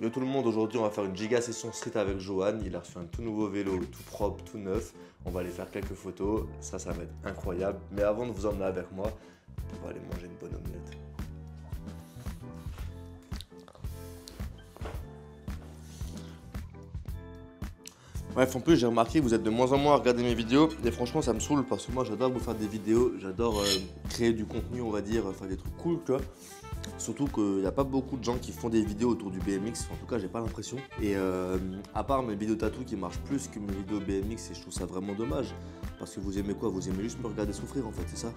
Yo tout le monde, aujourd'hui on va faire une giga session street avec Johan. Il a reçu un tout nouveau vélo, tout propre, tout neuf. On va aller faire quelques photos, ça va être incroyable. Mais avant de vous emmener avec moi, on va aller manger une bonne omelette. Bref, en plus j'ai remarqué que vous êtes de moins en moins à regarder mes vidéos et franchement ça me saoule parce que moi j'adore vous faire des vidéos, j'adore créer du contenu, on va dire, faire des trucs cool, tu vois. Surtout qu'il n'y a pas beaucoup de gens qui font des vidéos autour du BMX, en tout cas j'ai pas l'impression. Et à part mes vidéos tatou qui marchent plus que mes vidéos BMX, et je trouve ça vraiment dommage. Parce que vous aimez quoi? Vous aimez juste me regarder souffrir en fait, c'est ça?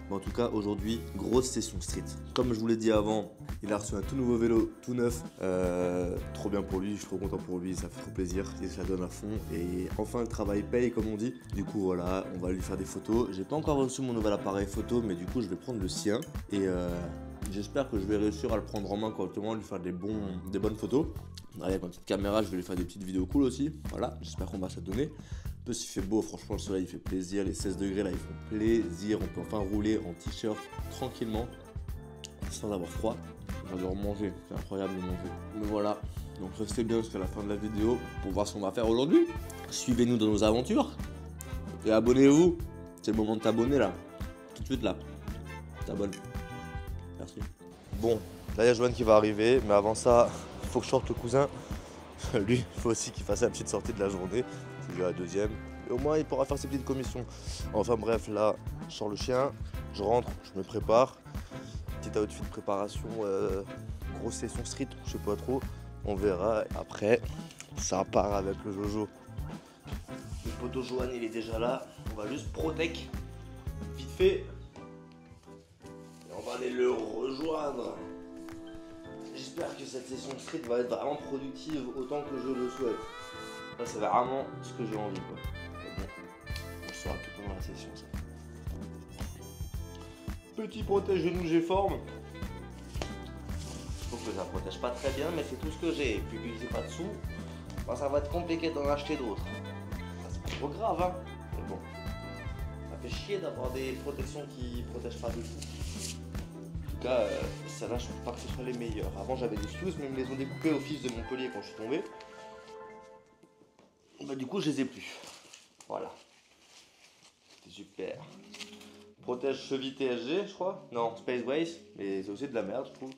Mais en tout cas aujourd'hui, grosse session street. Comme je vous l'ai dit avant, il a reçu un tout nouveau vélo, tout neuf. Trop bien pour lui, je suis trop content pour lui, ça fait trop plaisir, il se la donne à fond. Et enfin le travail paye comme on dit. Du coup voilà, on va lui faire des photos. J'ai pas encore reçu mon nouvel appareil photo, mais du coup je vais prendre le sien. Et j'espère que je vais réussir à le prendre en main correctement, lui faire des bonnes photos. Avec ma petite caméra, je vais lui faire des petites vidéos cool aussi. Voilà, j'espère qu'on va se donner. En plus, il fait beau, franchement, le soleil il fait plaisir. Les 16 degrés là, ils font plaisir. On peut enfin rouler en t-shirt tranquillement, sans avoir froid. J'adore manger, c'est incroyable de manger. Mais voilà, donc restez bien jusqu'à la fin de la vidéo pour voir ce qu'on va faire aujourd'hui. Suivez-nous dans nos aventures et abonnez-vous. C'est le moment de t'abonner là, tout de suite là. T'abonnes. Merci. Bon, là il y a Johan qui va arriver, mais avant ça, il faut que je sorte le cousin. Lui, il faut aussi qu'il fasse sa petite sortie de la journée. C'est déjà la deuxième. Et au moins, il pourra faire ses petites commissions. Enfin bref, là, je sors le chien, je rentre, je me prépare. Petit outfit de préparation, grosse session street, je sais pas trop. On verra. Après, ça part avec le Jojo. Le poteau Johan, il est déjà là. On va juste protect, vite fait. Et on va aller le rejoindre. J'espère que cette session street va être vraiment productive autant que je le souhaite. Là, c'est vraiment ce que j'ai envie, quoi. Mais bon, on saura tout pendant la session, ça. Petit protège-genou G-Forme. Je trouve que ça protège pas très bien, mais c'est tout ce que j'ai. Et puis, vu que j'ai pas de sous, ben, ça va être compliqué d'en acheter d'autres. C'est pas trop grave, hein. Mais bon, ça fait chier d'avoir des protections qui protègent pas du tout. En tout cas, celles-là, je trouve pas que ce soit les meilleures. Avant, j'avais des Fuse, mais ils me les ont découpées au fils de Montpellier quand je suis tombé. Bah, du coup, je les ai plus. Voilà. C'est super. Protège cheville TSG, je crois. Non, Space Brace, mais c'est aussi de la merde, je trouve.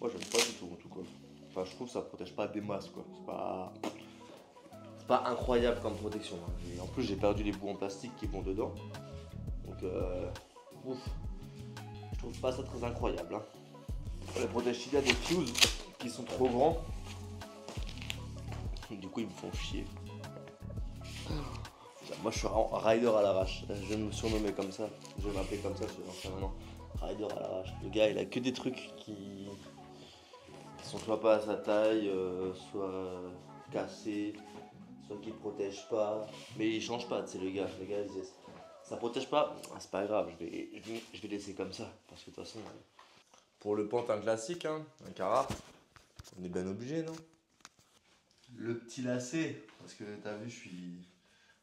Moi, j'aime pas du tout, en tout cas. Enfin, je trouve que ça protège pas des masses, quoi. C'est pas incroyable comme protection. Hein. Et en plus, j'ai perdu les bouts en plastique qui vont dedans. Donc, ouf. Je trouve pas ça très incroyable. Hein. Les protège il y a des Fuse qui sont trop grands. Du coup, ils me font chier. Moi, je suis rider à l'arrache. Je vais me surnommer comme ça. Je vais m'appeler comme ça sur un an. Rider à l'arrache. Le gars, il a que des trucs qui sont soit pas à sa taille, soit cassés, soit qui protègent pas. Mais il change pas, tu sais, le gars. Le gars, il dit, ça protège pas. Ah, c'est pas grave, je vais laisser comme ça. Parce que de toute façon, pour le pantin classique, hein, un Carhartt, on est bien obligé, non? Le petit lacet, parce que t'as vu, je suis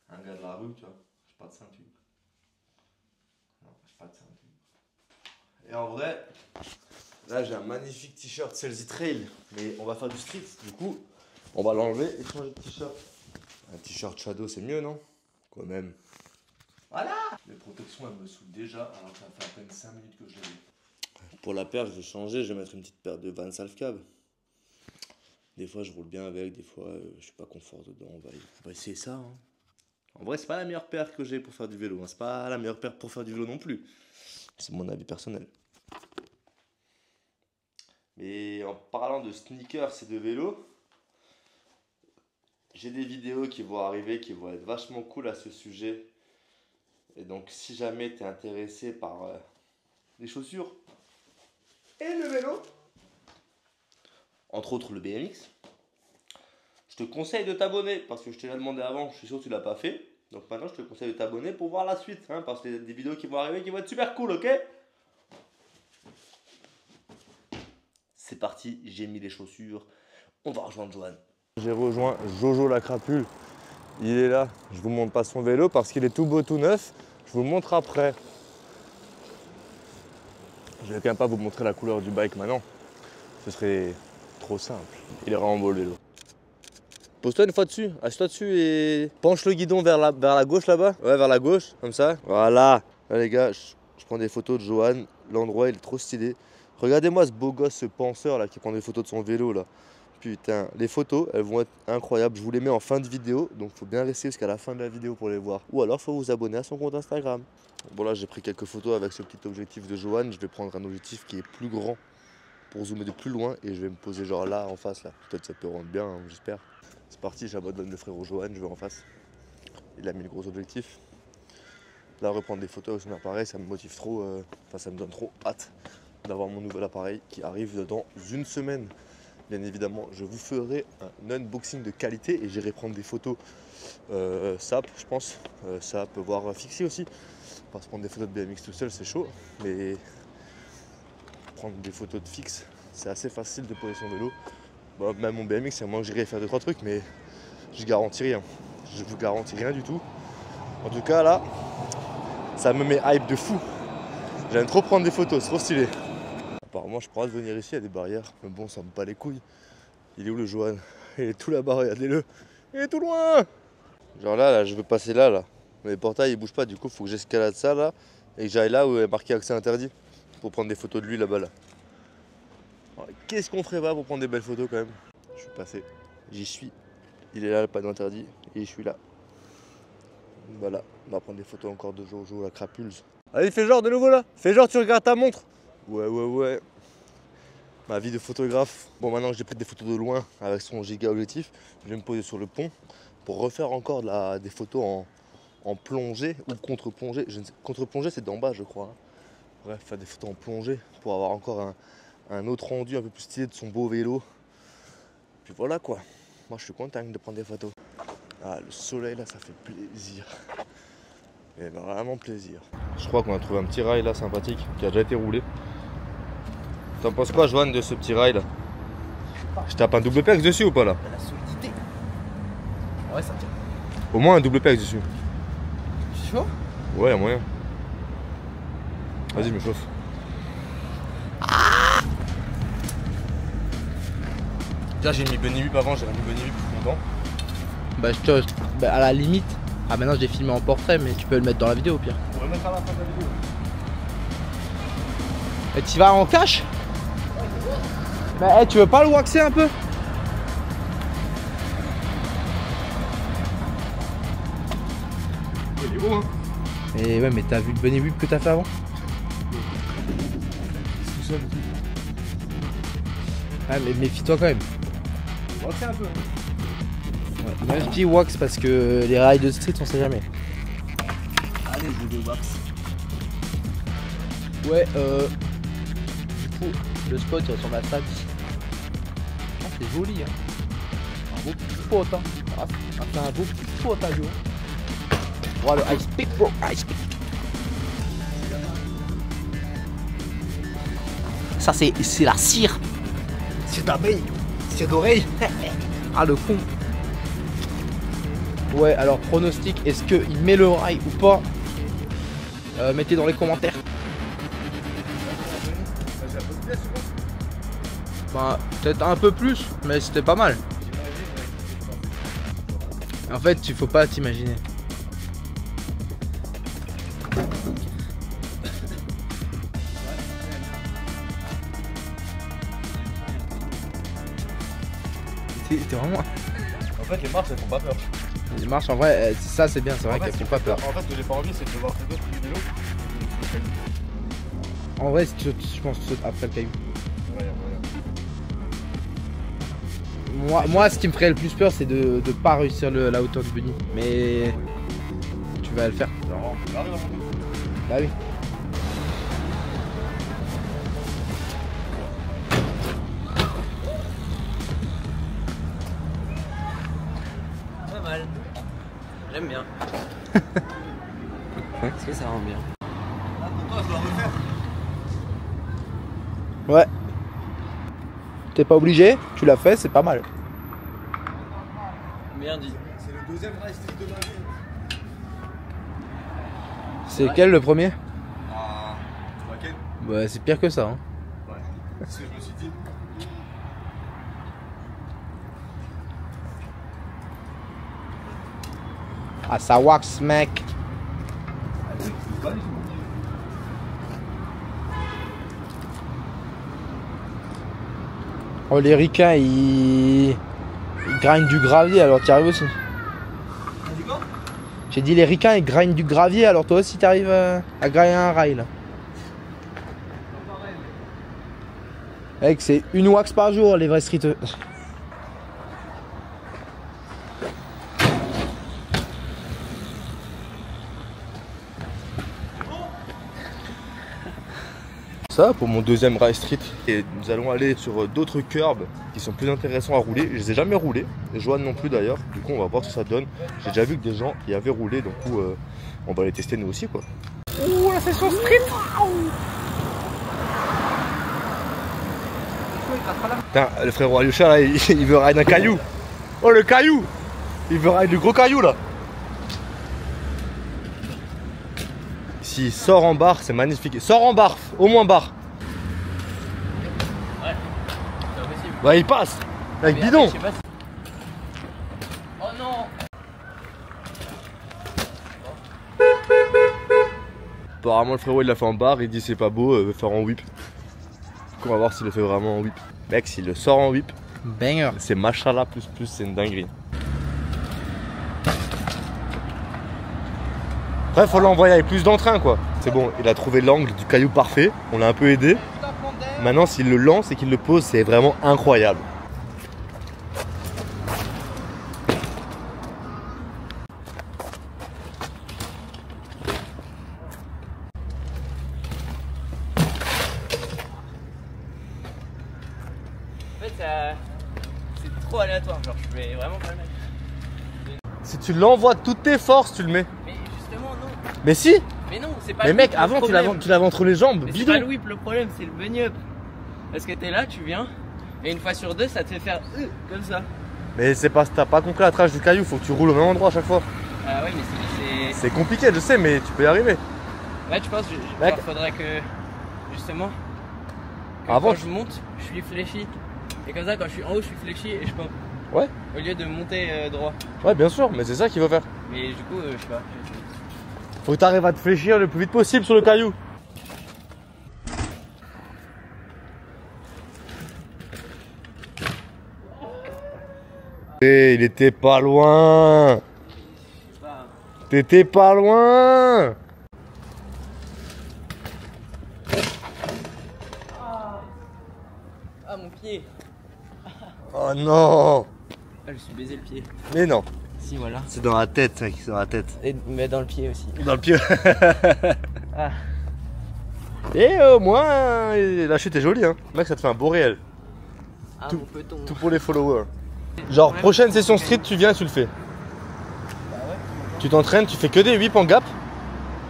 un gars de la rue, tu vois, j'ai pas de ceinture. Non, j'ai pas de ceinture. Et en vrai, là j'ai un magnifique t-shirt Celsi Trail, mais on va faire du street, du coup, on va l'enlever et changer de t-shirt. Un t-shirt Shadow, c'est mieux, non? Quand même. Voilà! Les protections, elles me saoulent déjà, alors que ça fait à peine 5 minutes que je les ai. Pour la paire, je vais changer, je vais mettre une petite paire de Vans Half Cab. Des fois, je roule bien avec, des fois, je suis pas confort dedans. On va essayer ça. Hein. En vrai, c'est pas la meilleure paire que j'ai pour faire du vélo. Hein. C'est pas la meilleure paire pour faire du vélo non plus. C'est mon avis personnel. Mais en parlant de sneakers et de vélo, j'ai des vidéos qui vont arriver qui vont être vachement cool à ce sujet. Et donc, si jamais tu es intéressé par les chaussures et le vélo, entre autres le BMX, je te conseille de t'abonner parce que je te l'ai demandé avant, je suis sûr que tu l'as pas fait. Donc maintenant je te conseille de t'abonner pour voir la suite, hein, parce qu'il y a des vidéos qui vont arriver qui vont être super cool, ok? C'est parti, j'ai mis les chaussures, on va rejoindre Johan. J'ai rejoint Jojo la crapule, il est là, je vous montre pas son vélo parce qu'il est tout beau tout neuf, je vous le montre après. Je vais quand même pas vous montrer la couleur du bike maintenant, ce serait trop simple. Il est vraiment beau le vélo. Pose-toi une fois dessus, assieds-toi dessus et penche le guidon vers la gauche là-bas. Ouais, vers la gauche, comme ça. Voilà. Là les gars, je prends des photos de Johan. L'endroit il est trop stylé. Regardez-moi ce beau gosse, ce penseur là qui prend des photos de son vélo là. Putain, les photos elles vont être incroyables. Je vous les mets en fin de vidéo, donc faut bien rester jusqu'à la fin de la vidéo pour les voir. Ou alors faut vous abonner à son compte Instagram. Bon là j'ai pris quelques photos avec ce petit objectif de Johan. Je vais prendre un objectif qui est plus grand pour zoomer de plus loin et je vais me poser genre là en face là. Peut-être ça peut rendre bien, hein, j'espère. C'est parti, j'abandonne le frérot Johan, je vais en face. Il a mis le gros objectif. Là reprendre des photos avec son appareil, ça me motive trop, enfin ça me donne trop hâte d'avoir mon nouvel appareil qui arrive dans une semaine. Bien évidemment, je vous ferai un unboxing de qualité et j'irai prendre des photos SAP, je pense. SAP, voire fixé aussi. Parce que prendre des photos de BMX tout seul, c'est chaud. Mais prendre des photos de fixe, c'est assez facile de poser son vélo. Bon, même mon BMX, c'est moi que j'irai faire 2-3 trucs, mais je garantis rien. Je vous garantis rien du tout. En tout cas, là, ça me met hype de fou. J'aime trop prendre des photos, c'est trop stylé. Apparemment, je pourrais venir ici, il y a des barrières. Mais bon, ça me bat les couilles. Il est où le Johan? Il est tout là-bas, regardez-le. Il est tout loin. Genre là, je veux passer là. Mais le portail, il bouge pas. Du coup, il faut que j'escalade ça, là. Et que j'aille là où il est marqué accès interdit. Pour prendre des photos de lui, là-bas, là. Qu'est-ce qu'on ferait pas pour prendre des belles photos, quand même? Je suis passé. J'y suis. Il est là, le panneau interdit. Et je suis là. Voilà. On va prendre des photos encore de Jojo, la crapulse. Allez, fais genre de nouveau, là. Fais genre, tu regardes ta montre. Ouais. Ma vie de photographe. Bon, maintenant que j'ai pris des photos de loin avec son giga objectif, je vais me poser sur le pont pour refaire encore des photos en plongée ou contre-plongée. Contre-plongée, c'est d'en bas, je crois. Bref, faire des photos en plongée pour avoir encore un autre rendu un peu plus stylé de son beau vélo. Puis voilà quoi. Moi, je suis content de prendre des photos. Ah, le soleil là, ça fait plaisir. Et vraiment plaisir. Je crois qu'on a trouvé un petit rail là sympathique qui a déjà été roulé. T'en penses quoi, Johan, de ce petit rail là? Je tape un double pex dessus ou pas là? La solidité. Ouais, ça tient. Au moins un double pex dessus. Tu es chaud? Ouais, y'a moyen. Vas-y, je me chauffe. Là, j'ai mis Bunny Whip avant, j'ai mis Bunny Whip plus longtemps. Bah, à la limite. Ah, maintenant je l'ai filmé en portrait, mais tu peux le mettre dans la vidéo au pire. On va le mettre à la fin de la vidéo. Et tu vas en cash? Bah, hey, tu veux pas le waxer un peu? Il est beau, hein. Et ouais, mais t'as vu le Bunny Whip que t'as fait avant? C'est ça, le truc. Ah, mais méfie-toi quand même. Waxer un peu. Hein. Ouais. Moi je dis wax parce que les rails de street on sait jamais. Allez, je vais wax. Ouais, du coup, le spot il ressemble à ça. Ah, c'est joli, hein. Un beau petit spot, hein. Ah, c'est un beau petit spot, hein, yo. Voilà, le ice pick, bro, ice pick. Ça, c'est la cire. Cire d'abeille. Cire d'oreille. Ah, le con. Ouais, alors pronostic, est-ce qu'il met le rail ou pas? Mettez dans les commentaires. Bah, peut-être un peu plus, mais c'était pas mal. En fait, il faut pas t'imaginer. T'es vraiment... En fait, les marches elles font pas peur. Les marches en vrai, ça c'est bien, c'est vrai qu'elles font pas peur. En fait, ce que j'ai pas envie, c'est de devoir faire d'autres trucs du vélo. En vrai, je pense que tu sautes après le caillou. Ouais. Moi, ce qui me ferait le plus peur, c'est de pas réussir la hauteur du bunny. Mais tu vas le faire. Bah oui. Pas mal. J'aime bien. Est-ce que ça rend bien? Là, pour toi, je dois refaire. Ouais. T'es pas obligé, tu l'as fait, c'est pas mal. Bien dit. C'est le deuxième rail street de ma vie. C'est quel le premier? Ah, tu vois quel? Bah c'est pire que ça. Hein. Ouais. C'est ce que je me suis dit. Ah, ça wax, mec. Oh, les ricains, ils grindent du gravier, alors tu arrives aussi. J'ai dit les ricains, ils grindent du gravier, alors toi aussi tu arrives à grailler un rail là. Mec, c'est une wax par jour, les vrais streeteux. Ça pour mon deuxième rail street. Et nous allons aller sur d'autres curbs qui sont plus intéressants à rouler. Je les ai jamais roulés, et Joanne non plus d'ailleurs. Du coup on va voir ce que ça donne. J'ai déjà vu que des gens y avaient roulé, donc on va les tester nous aussi quoi. Ouh, la session street. Putain, le frérot Alyosha là, il veut ride un caillou. Oh le caillou. Il veut ride le gros caillou là. S'il sort en barre, c'est magnifique. Sort en barre, au moins barre. Ouais, c'est pas possible. Bah il passe avec Mais bidon. après, je sais pas si- Oh non. Apparemment le frérot il l'a fait en barre, il dit c'est pas beau, veut faire en whip. On va voir s'il le fait vraiment en whip. Mec, s'il le sort en whip, Banger. c'est machallah plus, c'est une dinguerie. Après faut l'envoyer avec plus d'entrain quoi. C'est bon, il a trouvé l'angle du caillou parfait, on l'a un peu aidé. Maintenant s'il le lance et qu'il le pose, c'est vraiment incroyable. En fait, c'est trop aléatoire. Genre, je vais vraiment pas le mettre. Si tu l'envoies de toutes tes forces, tu le mets. Mais justement, non. Mais si. Mais non, c'est pas Mais le mec, whip, le avant problème. tu l'avais entre les jambes, Mais c'est bidon. pas le whip le problème, c'est le bunny up. Parce que t'es là, tu viens, et une fois sur deux, ça te fait faire comme ça. Mais c'est pas, t'as pas compris la trage du caillou, faut que tu roules au même endroit à chaque fois. Ah ouais, mais c'est. C'est compliqué, je sais, mais tu peux y arriver. Ouais, tu penses, Mec. genre, faudrait que. Justement. Que Avant, quand je monte, je suis fléchi. Et comme ça, quand je suis en haut, je suis fléchi et je pump. Ouais. Au lieu de monter droit. Ouais, bien sûr, mais c'est ça qu'il faut faire. Mais du coup, je sais pas. Faut que t'arrives à te fléchir le plus vite possible sur le caillou. Et il était pas loin. T'étais pas loin. Ah, mon pied. Oh non. Ah, je me suis baisé le pied. Mais non. Si, voilà. C'est dans la tête, mec, c'est dans la tête. Et, mais dans le pied aussi. Dans le pied. Ah. Et au moins, la chute est jolie, hein. Mec, ça te fait un beau réel. Ah, Tout- mon peloton. Tout pour les followers. Genre, prochaine session street, tu viens et tu le fais. Bah ouais. Tu t'entraînes, tu fais que des whips en gap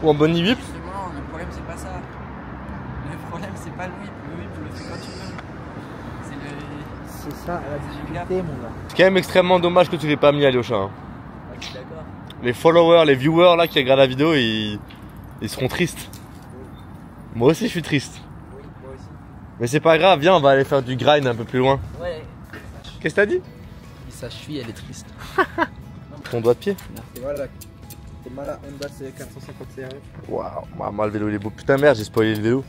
ou en bunny whip. Justement, le problème, c'est pas ça. Le problème, c'est pas le whip. Le whip, tu le fais quand tu veux. C'est le. C'est ça la difficulté, mon gars. C'est quand même extrêmement dommage que tu l'aies pas mis à Alyosha. Hein. Ah, je suis d'accord. Les followers, les viewers là qui regardent la vidéo, ils seront tristes. Moi aussi, je suis triste. Oui, moi aussi. Mais c'est pas grave, viens, on va aller faire du grind un peu plus loin. Ouais. Qu'est-ce que t'as dit? Sa cheville, elle est triste. Ton doigt de pied? Et voilà. C'est mal à Honda C450 CRF. Waouh, moi le vélo il est beau. Putain, merde, j'ai spoilé le vélo.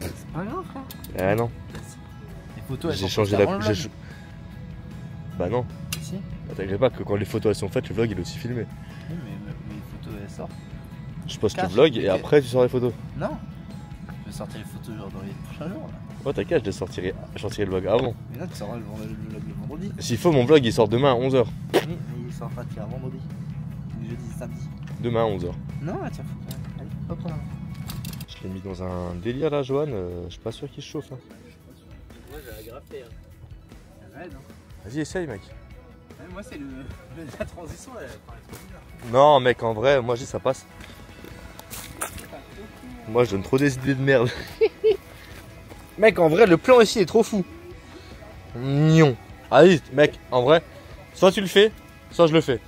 C'est pas grave, frère. Eh non, Les photos, elles j'ai sont changé postées la. avant le j'ai vlog. Bah non, Si. t'inquiète pas que quand les photos elles sont faites, le vlog il est aussi filmé. Oui, mais les photos, elles sortent. Je poste le Cache. vlog et après tu sors les photos. Non. Je vais sortir les photos genre dans les prochains jours. Là. Ouais, t'inquiète, je sortirai le vlog avant. Mais là, tu sauras le vendredi. S'il faut, mon vlog il sort demain à 11h. Oui, mais il sort pas tiens, vendredi. Jeudi, samedi. Demain à 11h. Non, tiens, faut. Allez, hop là. Je l'ai mis dans un délire là, Johan. Je suis pas sûr qu'il se chauffe. Hein. Moi, j'ai graffé. Hein. Ouais, non. Vas-y, essaye, mec. Moi, c'est la transition, elle paraît trop bizarre. Non, mec, en vrai, moi je dis ça passe. Moi je donne trop des idées de merde. Mec, en vrai, le plan ici est trop fou. Nion. Allez, mec, en vrai, soit tu le fais, soit je le fais.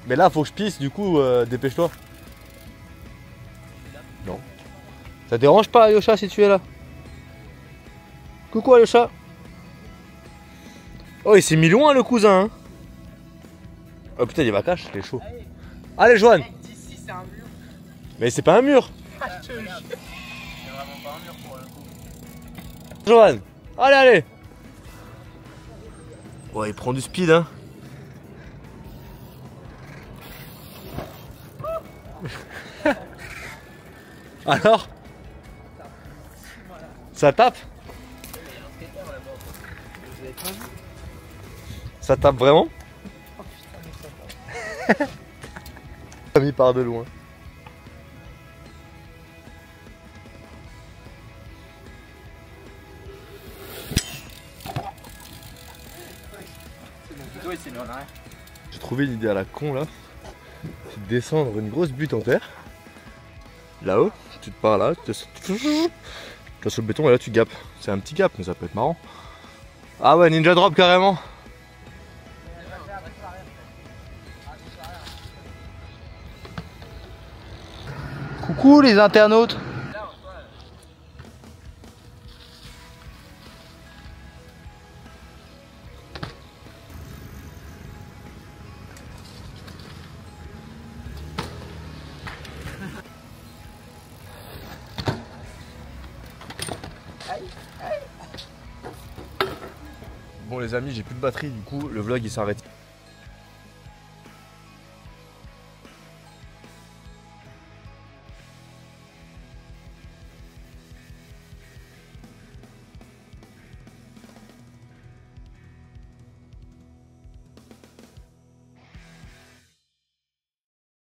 Mais là, faut que je pisse, du coup, dépêche-toi. Non. Ça te dérange pas, Alyosha, si tu es là? Coucou, Alyosha. Oh, il s'est mis loin, le cousin. Hein. Oh putain, il va cache, il est chaud. Allez, Johan. D'ici, c'est un mur. Mais c'est pas un mur. Je te jure. C'est vraiment pas un mur pour le coup. Johan. Allez, allez. Ouais, il prend du speed, hein. Alors? Ça tape? Ça tape vraiment? Il part de loin. J'ai trouvé une idée à la con là. C'est de descendre une grosse butte en terre. Là-haut, tu te pars là, tu vas sur le béton et là tu gapes. C'est un petit gap mais ça peut être marrant. Ah ouais, ninja drop carrément. Coucou les internautes. Bon les amis, j'ai plus de batterie du coup le vlog il s'arrête.